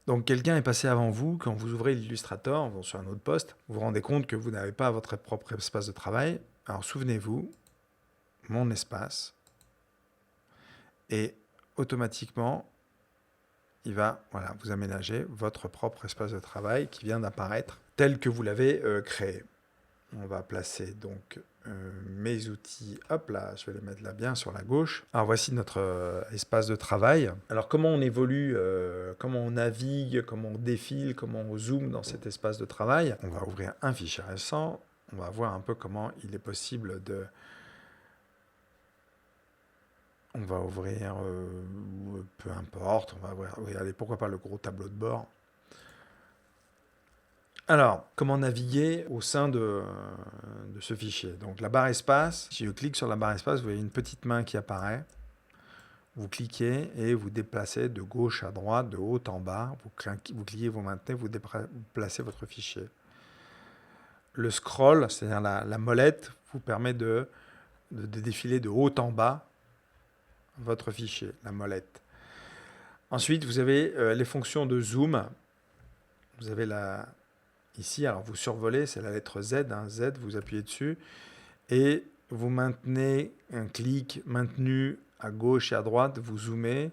Donc quelqu'un est passé avant vous, quand vous ouvrez l'Illustrator sur un autre poste, vous vous rendez compte que vous n'avez pas votre propre espace de travail. Alors souvenez-vous, mon espace, et automatiquement, il va vous aménager votre propre espace de travail qui vient d'apparaître tel que vous l'avez créé. On va placer donc mes outils, hop là, je vais les mettre là bien sur la gauche. Alors voici notre espace de travail. Alors comment on évolue, comment on navigue, comment on défile, comment on zoome dans cet espace de travail. On va ouvrir un fichier récent, on va voir un peu comment il est possible de... On va ouvrir, peu importe, on va ouvrir, oui, allez, pourquoi pas le gros tableau de bord. Alors, comment naviguer au sein de ce fichier? Donc la barre espace, si je clique sur la barre espace, vous voyez une petite main qui apparaît. Vous cliquez et vous déplacez de gauche à droite, de haut en bas. Vous cliquez, vous maintenez, vous déplacez votre fichier. Le scroll, c'est-à-dire la molette, vous permet de défiler de haut en bas votre fichier, la molette. Ensuite, vous avez les fonctions de zoom. Vous avez ici, alors vous survolez, c'est la lettre Z. Z, vous appuyez dessus et vous maintenez un clic maintenu à gauche et à droite. Vous zoomez.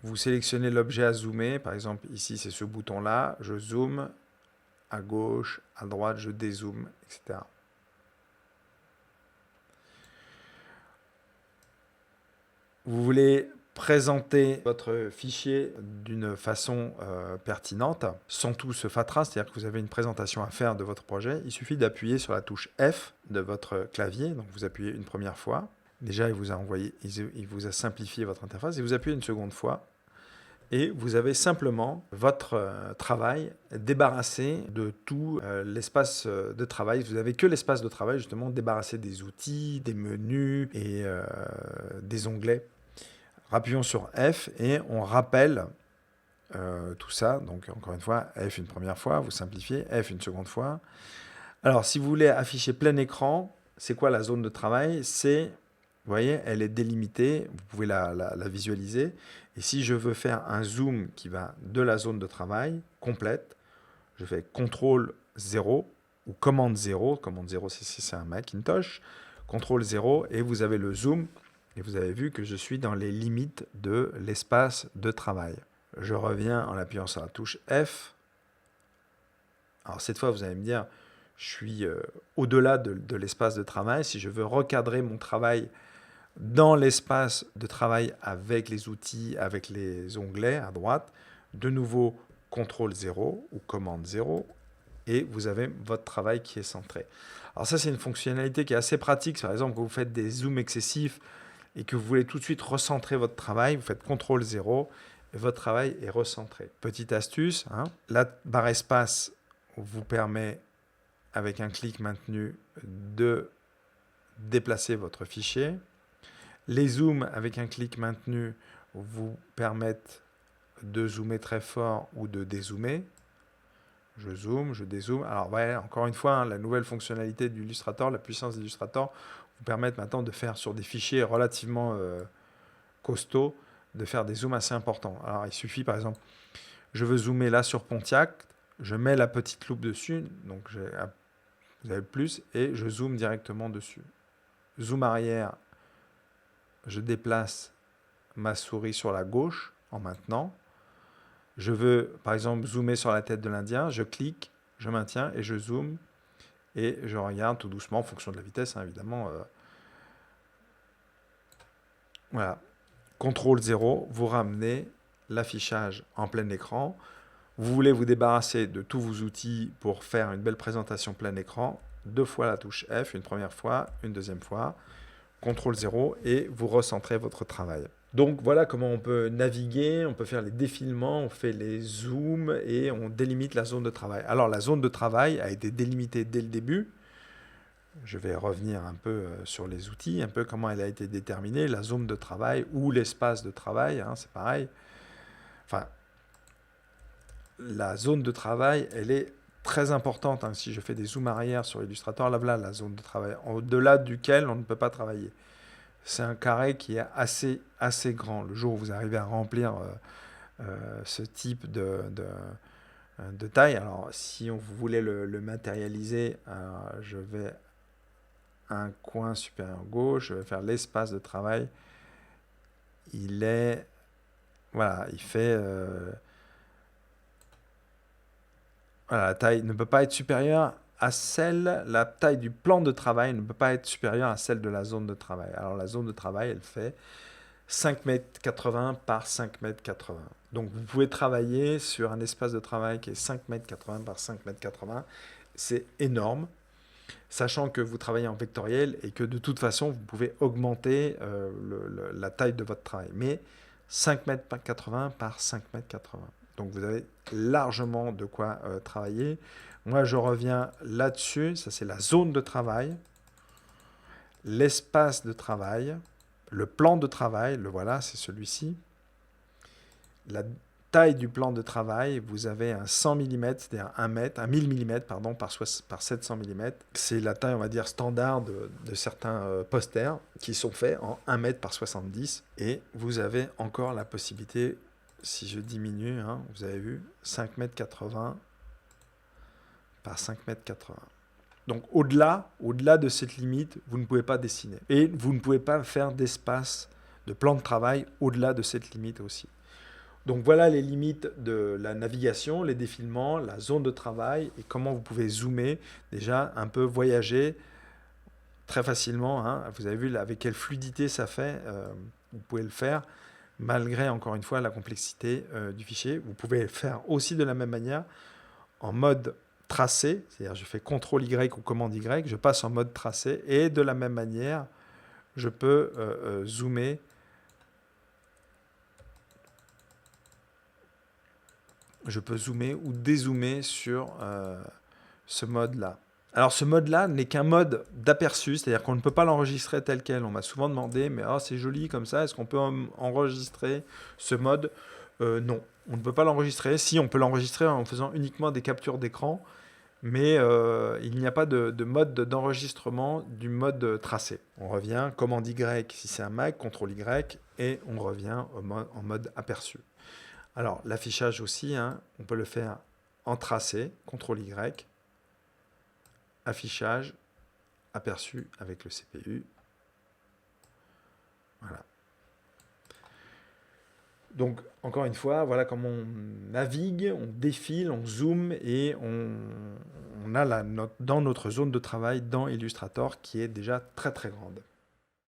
Vous sélectionnez l'objet à zoomer. Par exemple, ici, c'est ce bouton-là. Je zoome à gauche, à droite, je dézoome, etc. Vous voulez présenter votre fichier d'une façon pertinente, sans tout ce fatras, c'est-à-dire que vous avez une présentation à faire de votre projet. Il suffit d'appuyer sur la touche F de votre clavier. Donc vous appuyez une première fois. Déjà, il vous a simplifié votre interface. Et vous appuyez une seconde fois. Et vous avez simplement votre travail débarrassé de tout l'espace de travail. Vous n'avez que l'espace de travail, justement, débarrassé des outils, des menus et des onglets. Appuyons sur F et on rappelle tout ça. Donc, encore une fois, F une première fois, vous simplifiez, F une seconde fois. Alors, si vous voulez afficher plein écran, c'est quoi la zone de travail? C'est, vous voyez, elle est délimitée, vous pouvez la visualiser. Et si je veux faire un zoom qui va de la zone de travail complète, je fais CTRL 0 ou commande 0. Commande 0, c'est un Macintosh. CTRL 0 et vous avez le zoom. Et vous avez vu que je suis dans les limites de l'espace de travail. Je reviens en appuyant sur la touche F. Alors cette fois, vous allez me dire, je suis au-delà de l'espace de travail. Si je veux recadrer mon travail dans l'espace de travail avec les outils, avec les onglets à droite, de nouveau CTRL 0 ou commande 0 et vous avez votre travail qui est centré. Alors ça, c'est une fonctionnalité qui est assez pratique. Par exemple, quand vous faites des zooms excessifs et que vous voulez tout de suite recentrer votre travail, vous faites CTRL 0 et votre travail est recentré. Petite astuce, la barre espace vous permet, avec un clic maintenu, de déplacer votre fichier. Les zooms, avec un clic maintenu, vous permettent de zoomer très fort ou de dézoomer. Je zoome, je dézoome. Alors, ouais, encore une fois, la nouvelle fonctionnalité d'Illustrator, la puissance d'Illustrator, vous permet maintenant de faire sur des fichiers relativement costauds, de faire des zooms assez importants. Alors, il suffit, par exemple, je veux zoomer là sur Pontiac, je mets la petite loupe dessus, donc vous avez plus, et je zoome directement dessus. Zoom arrière, je déplace ma souris sur la gauche en maintenant. Je veux, par exemple, zoomer sur la tête de l'Indien, je clique, je maintiens et je zoome et je regarde tout doucement en fonction de la vitesse, évidemment. Voilà. CTRL 0, vous ramenez l'affichage en plein écran. Vous voulez vous débarrasser de tous vos outils pour faire une belle présentation plein écran. 2 fois la touche F, une première fois, une deuxième fois. CTRL 0 et vous recentrez votre travail. Donc voilà comment on peut naviguer, on peut faire les défilements, on fait les zooms et on délimite la zone de travail. Alors la zone de travail a été délimitée dès le début. Je vais revenir un peu sur les outils, un peu comment elle a été déterminée, la zone de travail ou l'espace de travail, c'est pareil. Enfin, la zone de travail, elle est très importante. Si je fais des zooms arrière sur Illustrator, là voilà la zone de travail, au-delà duquel on ne peut pas travailler. C'est un carré qui est assez grand. Le jour où vous arrivez à remplir ce type de taille. Alors, si vous voulez le matérialiser, je vais un coin supérieur gauche, je vais faire l'espace de travail. Il est, voilà, il fait, voilà, la taille ne peut pas être supérieure à la taille du plan de travail ne peut pas être supérieure à celle de la zone de travail. Alors, la zone de travail, elle fait 5,80 m par 5,80 m. Donc, vous pouvez travailler sur un espace de travail qui est 5,80 m par 5,80 m. C'est énorme, sachant que vous travaillez en vectoriel et que de toute façon, vous pouvez augmenter la taille de votre travail. Mais 5,80 m par 5,80 m. Donc, vous avez largement de quoi travailler. Moi, je reviens là-dessus. Ça, c'est la zone de travail, l'espace de travail, le plan de travail. Le voilà, c'est celui-ci. La taille du plan de travail, vous avez un 100 mm, c'est-à-dire 1 mètre, un 1000 mm pardon, par 700 mm. C'est la taille, on va dire, standard de certains posters qui sont faits en 1 mètre par 70. Et vous avez encore la possibilité, si je diminue, hein, vous avez vu, 5,80 m par 5,80 m. Donc au-delà de cette limite, vous ne pouvez pas dessiner. Et vous ne pouvez pas faire d'espace de plan de travail au-delà de cette limite aussi. Donc voilà les limites de la navigation, les défilements, la zone de travail et comment vous pouvez zoomer, déjà un peu voyager très facilement. Hein. Vous avez vu avec quelle fluidité ça fait, vous pouvez le faire malgré encore une fois la complexité du fichier. Vous pouvez le faire aussi de la même manière en mode tracé, c'est-à-dire je fais CTRL Y ou commande Y, je passe en mode tracé et de la même manière je peux zoomer ou dézoomer sur ce mode-là. Alors ce mode-là n'est qu'un mode d'aperçu, c'est-à-dire qu'on ne peut pas l'enregistrer tel quel. On m'a souvent demandé, mais c'est joli comme ça, est-ce qu'on peut enregistrer ce mode Non, on ne peut pas l'enregistrer. Si, on peut l'enregistrer en faisant uniquement des captures d'écran, mais il n'y a pas de mode d'enregistrement du mode tracé. On revient, commande Y si c'est un Mac, CTRL Y, et on revient en mode aperçu. Alors, l'affichage aussi, hein, on peut le faire en tracé, CTRL Y, affichage, aperçu avec le CPU. Voilà. Donc, encore une fois, voilà comment on navigue, on défile, on zoome et on a dans notre zone de travail dans Illustrator qui est déjà très très grande.